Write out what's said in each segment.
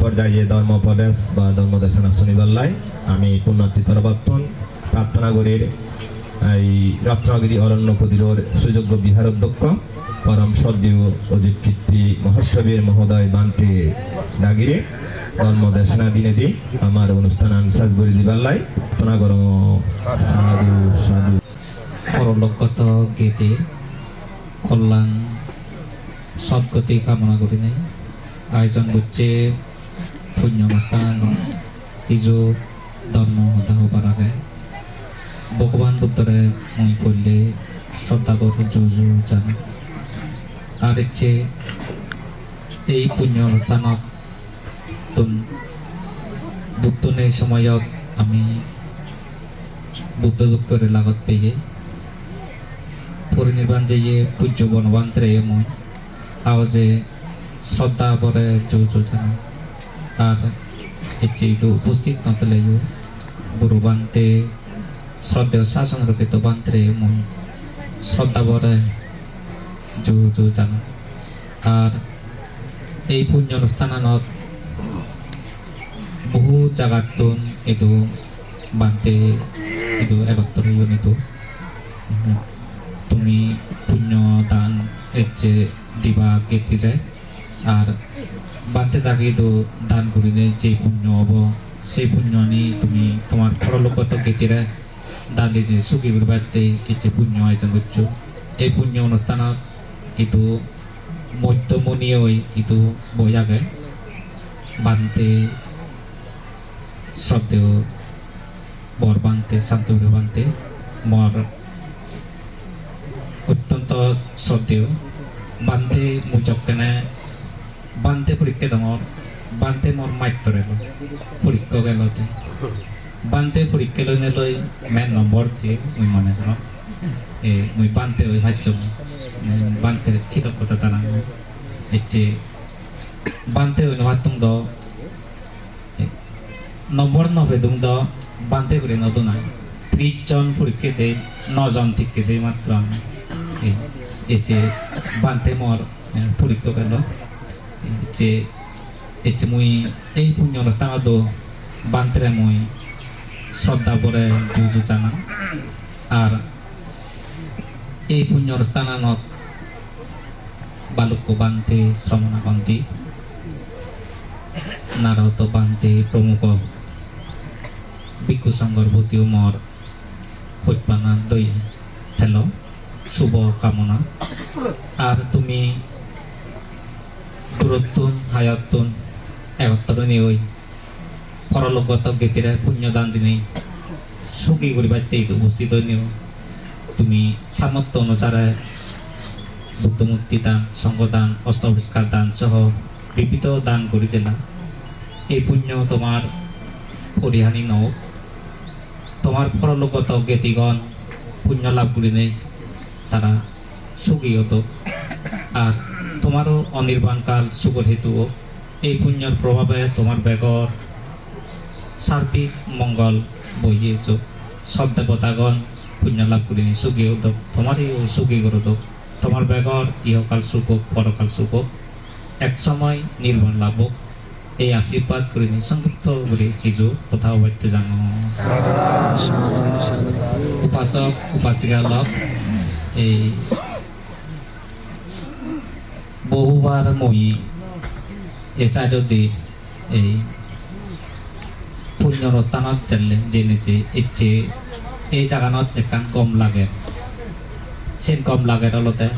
পর্যায়ে ধর্মোপদেশ বা ধর্মদেশনা শুনিবার আমি পুণ্যার্থী তরবাত্তন প্রার্থনাগরের এই রত্নগিরি অরণ্য কুটিরের সুযোগ্য বিহার অধ্যক্ষ পরম শ্রদ্ধেয় অজিত কীর্তি মহোৎসবের মহোদয় বান্তে ডাগিরে ধর্মদেশনা দিনে দি আমার অনুষ্ঠান আমি সাজ করে দিবার প্রার্থনা কর সাধু সাধু পরলোকগত গীতির কল্যাণ সদ্গতি কামনা করি নাই আয়োজন করছে পুণ্য অনুষ্ঠান ইজু ধর্ম হতা হবার আগে ভগবান বুদ্ধরে মই করলে শ্রদ্ধাবোধ জুজু জানা আর হচ্ছে এই পুণ্য অনুষ্ঠানত বুদ্ধনের সময়ত আমি বুদ্ধ দুঃখের লাগত পেয়ে পরিনির্বাণ যে পূজ্য বনবান্তরে মই আওয়াজে শ্রদ্ধা বরে জোর জানা আর এটি উপস্থিত নতলে গুরু বান্তে শ্রদ্ধেয় শাসন রক্ষিত বান্তরে মই শ্রদ্ধা বরে জোর জানা আর এই পুণ্য অনুষ্ঠানত বহু জাগাতুন এটু বান্তে এটু এবাত্তর নিতো তুমি পুণ্য দান এচ্ছে দিবা গেতিরে আর বান্তে তাকে তো দান করিলে যে পুণ্য হব সেই পুণ্য নি তুমি তোমার পরলোকগত গেতিরে দান দিতে সুখী করবাতে এচ্ছে পুণ্য আয়োজন করছো এই পুণ্য অনুষ্ঠানত ইটো মধ্যমণি হই ইটো বই আগে বান্তে শ্রদ্ধেয় বর বান্তে শান্তরে বান্তে মর অত্যন্ত শ্রদ্ধেয় বান্তে মুজকনে বান্তে পরীক্ষা দমর বান্তে মোর মাইত্রে পরীক্ষা গেলতে বান্তে পরীক্ষা লই লই মেন নম্বর যে মুই মনে ধর মুই বান্তে ওই ভাজ্য বান্তে কৃতজ্ঞতা জানানো এচ্ছে বান্তে ওই ভাতুং দ নম্বর নবে দুং দ বান্তে করে নতুন 30 জন পরীক্ষা দেয় 9 জন থেকে দেয় মাত্র আমি এসে বান্তে মোর পরীক্ষা গেল যে এসে মুই এই পুণ্য অনুষ্ঠান তো বান্তে মুই শ্রদ্ধা করে জুজু জানা আর এই পুণ্য অনুষ্ঠানত বালুক্য বান্তে শ্রমণা কন্তি নারদ বান্তে প্রমুখ ভিক্ষু সংঘর ভূতিও মর হইপানা দই থেল শুভ কামনা আর তুমি দূরত্বন হায়াত্তন একত্তরণী ওই পরলোকগত গীতিরে পুণ্যদান দিনে সুখী করিবাতে উপস্থিত নিও তুমি সামর্থ্য অনুসারে বুদ্ধমূর্তি দান সঙ্গদান অষ্টপরিষ্কার দান সহ বিবিধ দান করে দিলা এই পুণ্য তোমার পরিহানি নও তোমার পরলোকগত জ্ঞাতিগণ পুণ্য লাভ করে নেই তারা সুখী হতো আর তোমারও অনির্বাণকাল সুখর হেতু এই পুণ্যর প্রভাবে তোমার বেগর সার্বিক মঙ্গল বইয়েছ সব দেবতাগণ পুণ্য লাভ করে নি সুখী হতো তোমারই সুখী করত তোমার বেগর ইহকাল সুখ হোক পরকাল সুখ হোক এক সময় নির্বাণ লাভ হোক এই আশীর্বাদ করে নি সংক্ষিপ্ত বলে কিছু কথা বলতে জানো উপাসক উপাসিকা লোক এই বহুবার মই এ সাইডে এই পুণ্য অনুষ্ঠানত চললে জেনেছে ইচ্ছে এই জাগানত একান কম লাগে সেন কম লাগে অলতে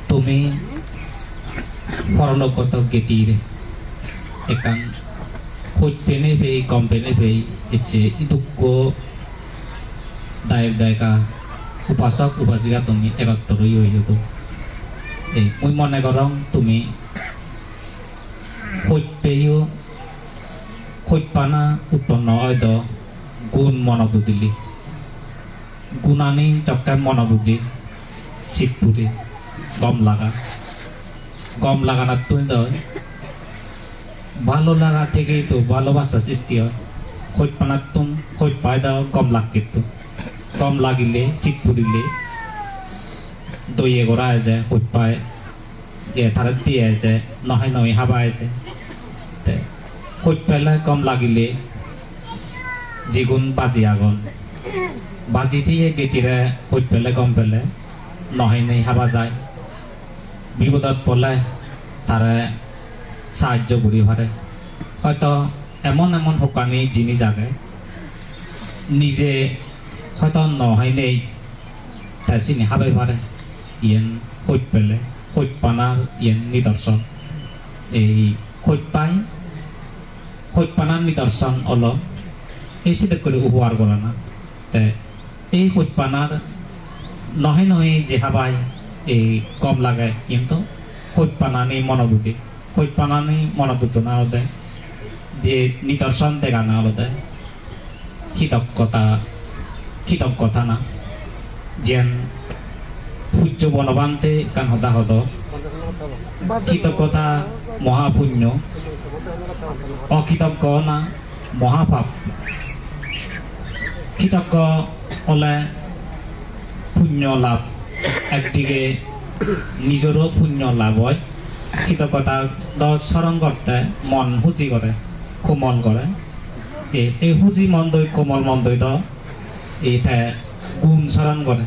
তুমি পরলোকগত গীতির একান খোঁজ পেনে পেয়ে কম পেনে পেয়ে ইচ্ছে দুঃখ দায়ক দায়িকা উপাসক উপাসিকা তুমি একত্রই হয়ে যেত এই মুই মনে করং তুমি খোঁজ পেয়েও খোঁজ পানা উৎপন্ন হয় দ গুণ মনত দিলি গুণানি চক্কা মনত দি শীতপুরে গম লাগানা তুই দয় ভালো লাগা থেকেই তো ভালোবাসা সৃষ্টি হয় খোঁজ পানা তুম খোঁজ পায় দাও গম লাগ কিন্তু গম লাগিলে শীত পুরিলে দইয়ে গড়া যায় খোঁজ পায় দিয়ে তারা দিয়ে যায় নহয় নহয় হাবায় যায় খোঁজ পেলে কম লাগিলে যিগুণ বাজি আগন বাজি দিয়ে গেতিরে খোঁজ পেলে কম পেলে নহে নেই হাবা যায় বিপদত পড়লে তারা সাহায্য করি পারে হয়তো এমন এমন হোকানি জিনিস আগে নিজে হয়তো নহে নেই তাই চিনি হাবাই পারে ইয়েন খোঁজ পেলে খোঁজ পানার ইয়েন নিদর্শন এই খোঁজ পাই খোঁজ পানার নিদর্শন হল এই সেটা করে উপহার করে না তে এই খোঁজ পানার নহে নহে যে হাবাই এই কম লাগে কিন্তু খোঁজ পানানি মনোভূতি খোঁজ পানানি মনোভূত না হতে যে নিদর্শন দেখা না হতে কৃতজ্ঞতা না যেন সূর্য বনবান্তে কান হতা হত কৃতজ্ঞতা মহাপুণ্য অকৃতজ্ঞ না মহাপাপ কৃতজ্ঞ হলে পুণ্য লাভ একদিকে নিজেরও পুণ্য লাভ হয় কৃতজ্ঞতা স্মরণ করতে মন হুচি করে কোমল করে এই হুচি মন দই কোমল মন দই এইটা গুণ স্মরণ করে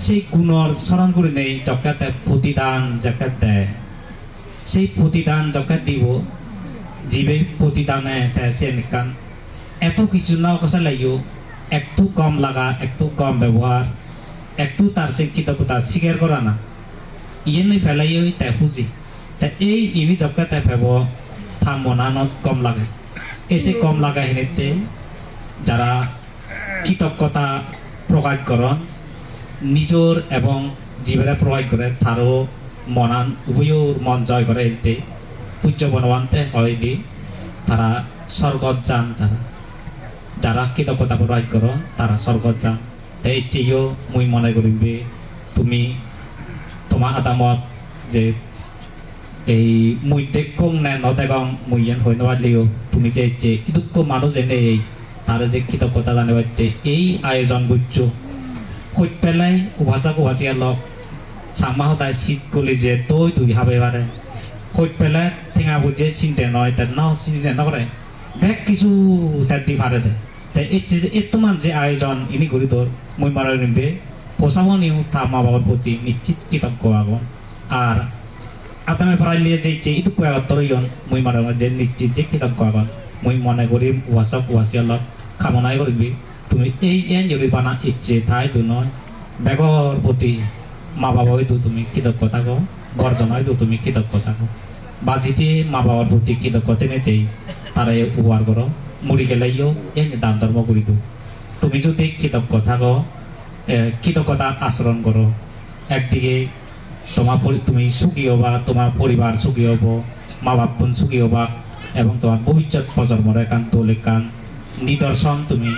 সেই গুণর স্মরণ করে নেই যকাতে প্রতিদান যাকে দেয় সেই প্রতিদান যাকে দিব জীবে প্রতিদানে কান এত কিছু না কথা লাগিও একটু কম লাগা একটু কম ব্যবহার একটু তার সে কৃতজ্ঞতা স্বীকার করা না ইয়ে ফেলাই তাই খুঁজি তা এই ইনি যকে তাই ভেব থা মনানত কম লাগে এসে কম লাগা হেনেতে যারা কৃতজ্ঞতা প্রকাশ করন নিজর এবং জীবেরা প্রকাশ করে তারও মনান উভয় মন জয় করে এতে পূজ্য বনবান্তে হয় দি তারা স্বর্গত যান তারা যারা কৃতজ্ঞতা প্রকাশ করো তারা স্বর্গত যান তাই চেয়েও মুই মনে করিবে তুমি তোমার আদামত যে এই মুই দেখং নে নদেগং মুই ইয়ান হই নবালিও তুমি যে ইদুক্ষ মানুষ এনে এই তারা যে কৃতজ্ঞতা জানিবাইতে এই আয়োজন বুঝছো খোঁজ পেলাই উভাসাক উভাসিয়া লগ সামা হতায় শীত কলি যে তৈ তুই হাবে বারে খোঁজ পেলাই ঠেঙা বুঝে চিনতে নয় তার নাও চিনতে নকরে বেগ কিছু তার দি ভারে দেয় তাই এই তোমার যে আয়োজন ইনি করি তোর মই মারা নিবে পোষাবনিও তা মা বাবার প্রতি নিশ্চিত কৃতজ্ঞ আগন আর আতামে পড়াইলিয়ে যে ইদুক্ষ আগত তরইন মই মারা যে নিশ্চিত যে কৃতজ্ঞ আগন মই মনে করি উভাসক উভাসিয়া লগ কামনাই করবি তুমি এই এন যদি বানা ইচ্ছে তাই তো নয় বেগর প্রতি মা বাবা হয়তো তুমি কৃতজ্ঞ থাকো বর্জন হয়তো তুমি কৃতজ্ঞ থাকো বাজিতে মা বাবার প্রতি কৃতজ্ঞতা নেতেই তারা উপহার করো মুড়ি গেলাইও এন দান ধর্ম করি তো তুমি যদি কৃতজ্ঞ থাকো কৃতজ্ঞতা আচরণ করো একদিকে তোমার তুমি সুখী হবা তোমার পরিবার সুখী হব মা বাপন সুখী হবা এবং তোমার ভবিষ্যৎ প্রজন্মর একান তোলে কান নিদর্শন তুমি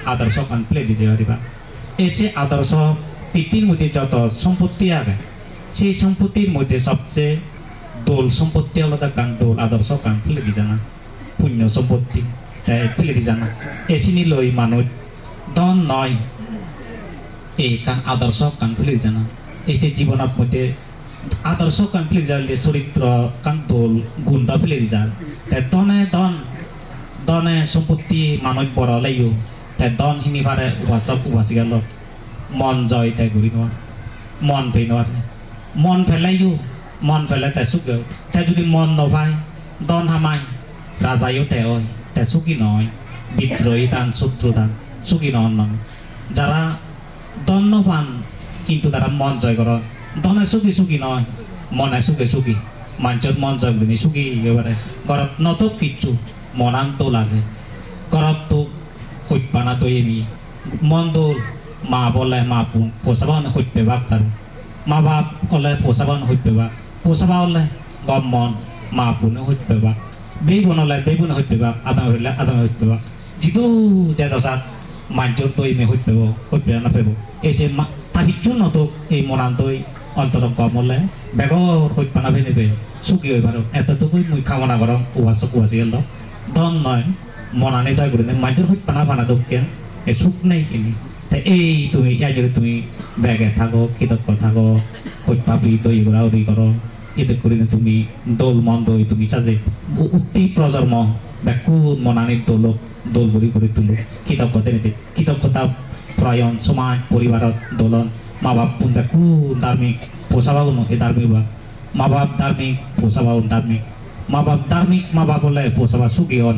আদর্শ কান প্লে দিতে পারিবা এসে আদর্শ পৃথিবীর মধ্যে যত সম্পত্তি আগে সেই সম্পত্তির মধ্যে সবচেয়ে দোল সম্পত্তি আলাদা কান দোল আদর্শ কান ফেলে দি জানা পুণ্য সম্পত্তি ফেলে দি জানা এসিনি লই মানুষ দন নয় এই কান আদর্শ কান ফেলে দি জানা এই যে জীবনের মধ্যে আদর্শ কান ফেলে যাইলে চরিত্র কান দোল গুণটা ফেলে দি যান তাই দনে সম্পত্তি মানুষ বড় লাইও তাই দন হিনি পারে উপাসক উপাসিকা লোক মন জয় তাই ঘুরি নোয়ার মন পেয়ে নোয়ার মন ফেলাইও মন ফেলে তাই সুখ তাই যদি মন নভাই দন হামাই রাজাইও তাই হয় তাই সুখী নয় বিদ্রোহী দান শত্রু দান সুখী নন নয় যারা দন পান কিন্তু তারা মন জয় কর দনে সুখী নয় মনে সুখী মানুষের মন জয় করি সুখী এবারে ঘরত নত কিচ্ছু মনান তো লাগে ঘরত তো হইপানা তো এমি মন দোল মা বলে মা পুন পোষাবান হইতে বাক তার মা বাপ হলে পোষাবান হইতে বাক পোষাবা হলে গম মন মা পুনে হইতে বাক বেগুন হলে বেগুন হইতে বাক আদাম হইলে আদাম হইতে বাক যিটো যে দশাত মানুষের তো এমে হইতে না পেব এই যে তাহিচ্ছু নত এই মনান তৈ অন্তর গম হলে বেগর হইপানা ফেনেবে সুখী হয়ে পারো এতটুকুই মুই কামনা করম উহাসক উহাসি গেল দন নয় মনানে জয় করে মানুষের হইপানা ফানা দক্ষিণ এ সুখ নেই কিনি এই তুমি যদি তুমি ব্যাগে থাকো কৃতজ্ঞ থাকো খোঁজ পাবি তৈ ঘোরাঘুরি করো এতে করে তুমি দোল মন দই তুমি সাজে উঠতি প্রজন্ম ব্যাকু মনানি দোল করে তুলো কৃতজ্ঞতা প্রয়ন সমাজ পরিবারত দোলন মা বাপ ব্যাকু ধার্মিক পোষাবাউন এ ধার্মিক বা মা বাপ ধার্মিক পোষাবাউন ধার্মিক মা বাপ হলে পোষাবা সুখী হন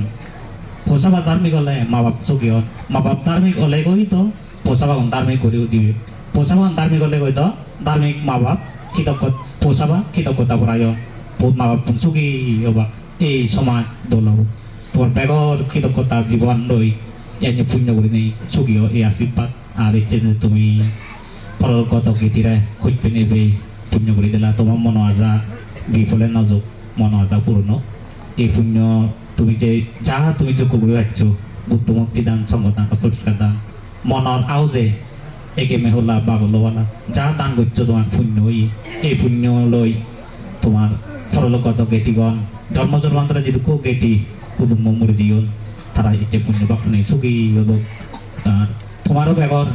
পোষাবা ধার্মিক হলে মা বাপ সুখী হন মা বাপ ধার্মিক হলে গই তো পোষাবাউন ধার্মিক করেও দিবে পোষাবাউন ধার্মিক হলে গই তো ধার্মিক মা বাপ কৃতজ্ঞতা পরায়ণ মা বাপ সুখী হবা এই সমাজ দোল তোমার বেগর কৃতজ্ঞতা জীবন লই এনে পুণ্য করে নেই সুখী এই আশীর্বাদ আর ইচ্ছে যে তুমি পরলোকত গীতিরে হইতে নেবে পুণ্য করে দিলা তোমার মন আজা বিফলে নজক মন আজা পূর্ণ এই পুণ্য তুমি যে যা তুমি যোগ্য করে রাখছ বুদ্ধ মুক্তি দান সংগদান অস্ত্রস্কার দান মনৰ আও যে একে মেহলা বাগলওয়ালা যা দান করছো তোমার পুণ্য এই পুণ্য লই তোমার পরলোকত গেতিগণ জন্মান্তরে যদি কো গেতি কুদুম মরে দিও তারা ইচ্ছে পুণ্য বাপনে সুখী হব তার তোমারও বেগর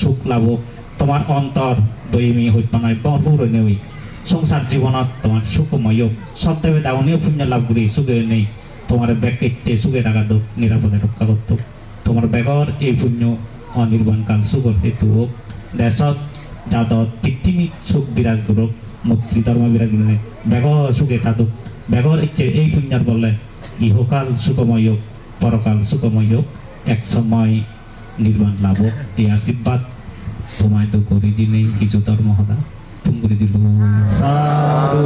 সুখ লাভক তোমার অন্তর দৈমী হইপানায় ভরপুর নেই সংসার জীবনত তোমার সুখময় সত্যবে দাওনীয় পুণ্য লাভ করি সুখে নেই তোমার ব্যক্তিত্বে সুখে রাখা দোক নিরাপদে রক্ষা করত তোমার বেগর এই পুণ্য অনির্বাণ কাল সুখর হেতু হোক দেশত যাদত পৃথিবী সুখ বিরাজ করুক মৈত্রী ধর্ম বিরাজ করে বেগর সুখে থাকুক বেগর ইচ্ছে এই পুণ্যর বলে ইহকাল সুখময় হোক পরকাল সুখময় হোক এক সময় নির্বাণ লাভ হোক এই আশীর্বাদ তোমায় তো করে দিনে কিছু ধর্ম হদা তুমি করে দিল সাধু